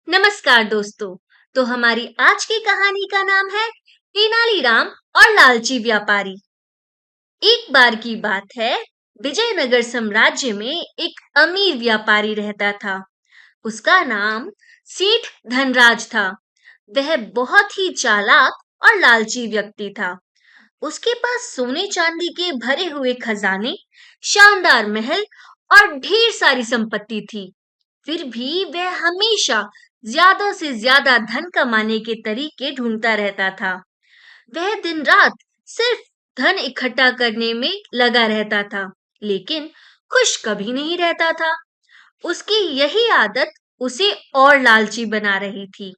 नमस्कार दोस्तों। तो हमारी आज की कहानी का नाम है तेनालीराम और लालची व्यापारी। एक बार की बात है, विजयनगर साम्राज्य में एक अमीर व्यापारी रहता था। उसका नाम सेठ धनराज था। वह बहुत ही चालाक और लालची व्यक्ति था। उसके पास सोने चांदी के भरे हुए खजाने, शानदार महल और ढेर सारी संपत्ति थी। फिर भी वह हमेशा ज्यादा से ज्यादा धन कमाने के तरीके ढूंढता रहता था। वह दिन रात सिर्फ धन इकट्ठा करने में लगा रहता था, लेकिन खुश कभी नहीं रहता था। उसकी यही आदत उसे और लालची बना रही थी।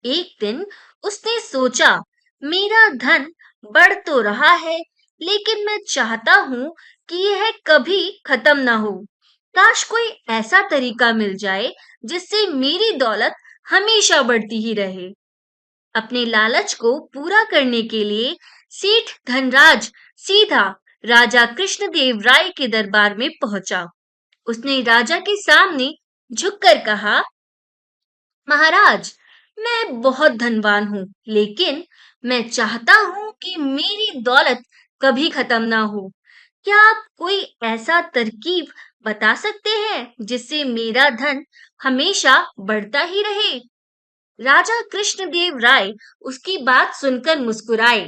एक दिन उसने सोचा, मेरा धन बढ़ तो रहा है, लेकिन मैं चाहता हूं कि यह कभी खत्म ना हो। काश कोई ऐसा तरीका मिल जाए जिससे मेरी दौलत हमेशा बढ़ती ही रहे। अपने लालच को पूरा करने के लिए सेठ धनराज सीधा राजा कृष्णदेव राय के दरबार में पहुंचा। उसने राजा के सामने झुककर कहा, महाराज, मैं बहुत धनवान हूँ, लेकिन मैं चाहता हूँ कि मेरी दौलत कभी खत्म ना हो। क्या आप कोई ऐसा तरकीब बता सकते हैं जिससे मेरा धन हमेशा बढ़ता ही रहे? राजा कृष्णदेव राय उसकी बात सुनकर मुस्कुराए।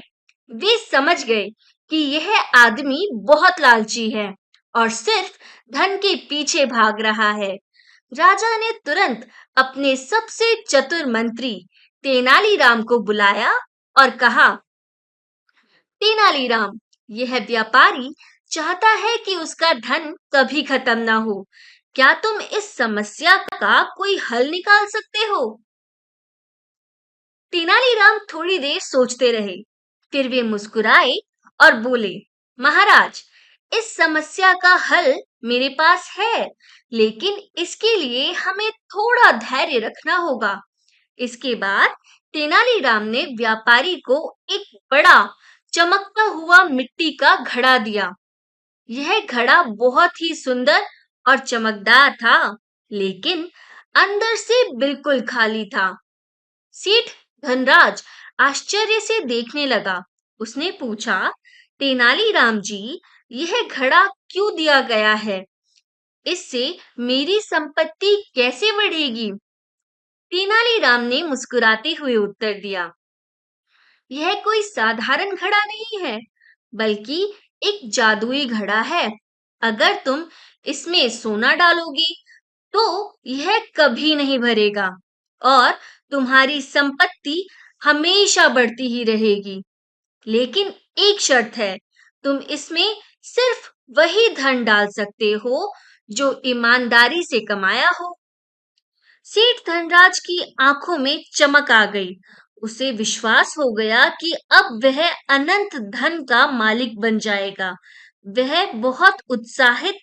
वे समझ गए कि यह आदमी बहुत लालची है और सिर्फ धन के पीछे भाग रहा है। राजा ने तुरंत अपने सबसे चतुर मंत्री तेनालीराम को बुलाया और कहा, तेनालीराम, यह व्यापारी चाहता है कि उसका धन कभी खत्म ना हो। क्या तुम इस समस्या का कोई हल निकाल सकते हो? तेनालीराम थोड़ी देर सोचते रहे। फिर वे मुस्कुराए और बोले, महाराज, इस समस्या का हल मेरे पास है, लेकिन इसके लिए हमें थोड़ा धैर्य रखना होगा। इसके बाद तेनालीराम ने व्यापारी को एक बड़ा चमकता हुआ मिट्टी का घड़ा दिया। यह घड़ा बहुत ही सुंदर और चमकदार था, लेकिन अंदर से बिल्कुल खाली था। सेठ धनराज आश्चर्य से देखने लगा। उसने पूछा, तेनालीराम जी, यह घड़ा क्यों दिया गया है? इससे मेरी संपत्ति कैसे बढ़ेगी? तेनालीराम ने मुस्कुराते हुए उत्तर दिया, यह कोई साधारण घड़ा नहीं है, बल्कि एक जादुई घड़ा है। अगर तुम इसमें सोना डालोगी, तो यह कभी नहीं भरेगा और तुम्हारी संपत्ति हमेशा बढ़ती ही रहेगी। लेकिन एक शर्त है, तुम इसमें सिर्फ वही धन डाल सकते हो जो ईमानदारी से कमाया हो। सेठ धनराज की आंखों में चमक आ गई। उसे विश्वास हो गया कि अब वह अनंत धन का मालिक बन जाएगा। वह बहुत उत्साहित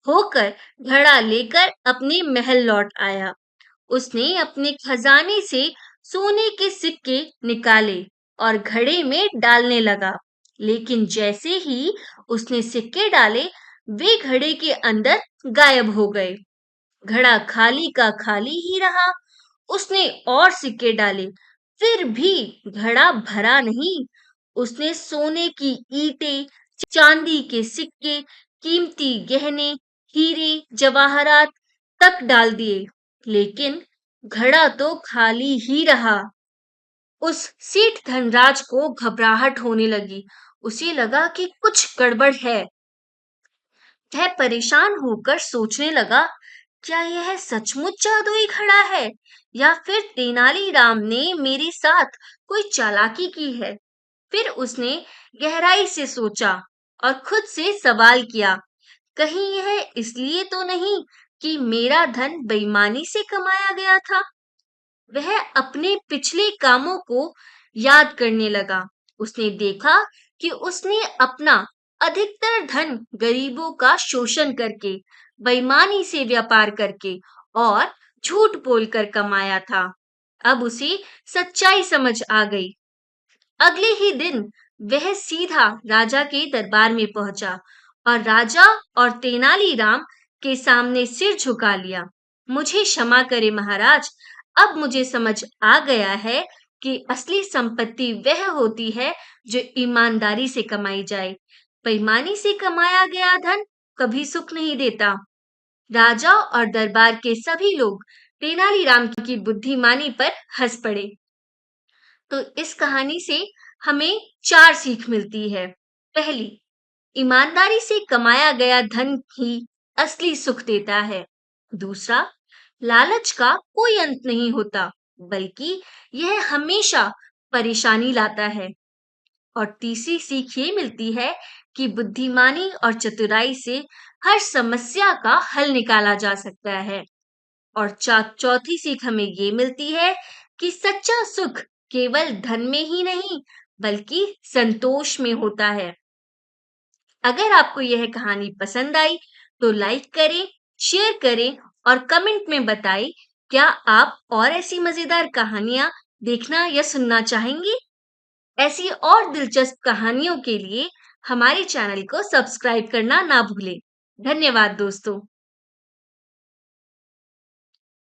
होकर घड़ा लेकर अपने महल लौट आया। उसने अपने खजाने से सोने के सिक्के निकाले और घड़े में डालने लगा। लेकिन जैसे ही उसने सिक्के डाले, वे घड़े के अंदर गायब हो गए। घड़ा खाली का खाली ही रहा। उसने और सिक्के डाले, फिर भी घड़ा भरा नहीं। उसने सोने की ईंटें, चांदी के सिक्के, कीमती गहने, हीरे जवाहरात तक डाल दिए, लेकिन घड़ा तो खाली ही रहा। उस सेठ धनराज को घबराहट होने लगी। उसे लगा कि कुछ गड़बड़ है। वह परेशान होकर सोचने लगा, क्या यह सचमुच जादुई घड़ा है या फिर तेनालीराम ने मेरे साथ कोई चालाकी की है? फिर उसने गहराई से सोचा और खुद से सवाल किया, कहीं यह इसलिए तो नहीं कि मेरा धन बेईमानी से कमाया गया था? वह अपने पिछले कामों को याद करने लगा। उसने देखा कि उसने अपना अधिकतर धन गरीबों का शोषण करके, बेईमानी से व्यापार करके और झूठ बोलकर कमाया था। अब उसे सच्चाई समझ आ गई। अगले ही दिन वह सीधा राजा के दरबार में पहुंचा और राजा और तेनालीराम के सामने सिर झुका लिया। मुझे क्षमा करें महाराज, अब मुझे समझ आ गया है कि असली संपत्ति वह होती है जो ईमानदारी से कमाई जाए। बेईमानी से कमाया गया धन कभी सुख नहीं देता। राजा और दरबार के सभी लोग तेनालीराम की बुद्धिमानी पर हंस पड़े। तो इस कहानी से हमें 4 सीख मिलती है। पहली, ईमानदारी से कमाया गया धन ही असली सुख देता है। दूसरा, लालच का कोई अंत नहीं होता, बल्कि यह हमेशा परेशानी लाता है। और तीसरी सीख ये मिलती है कि बुद्धिमानी और चतुराई से हर समस्या का हल निकाला जा सकता है। और चौथी सीख हमें ये मिलती है कि सच्चा सुख केवल धन में ही नहीं, बल्कि संतोष में होता है। अगर आपको यह कहानी पसंद आई तो लाइक करें, शेयर करें और कमेंट में बताएं क्या आप और ऐसी मजेदार कहानियां देखना या सुनना चाहेंगे। ऐसी और दिलचस्प कहानियों के लिए हमारे चैनल को सब्सक्राइब करना ना भूलें। धन्यवाद दोस्तों।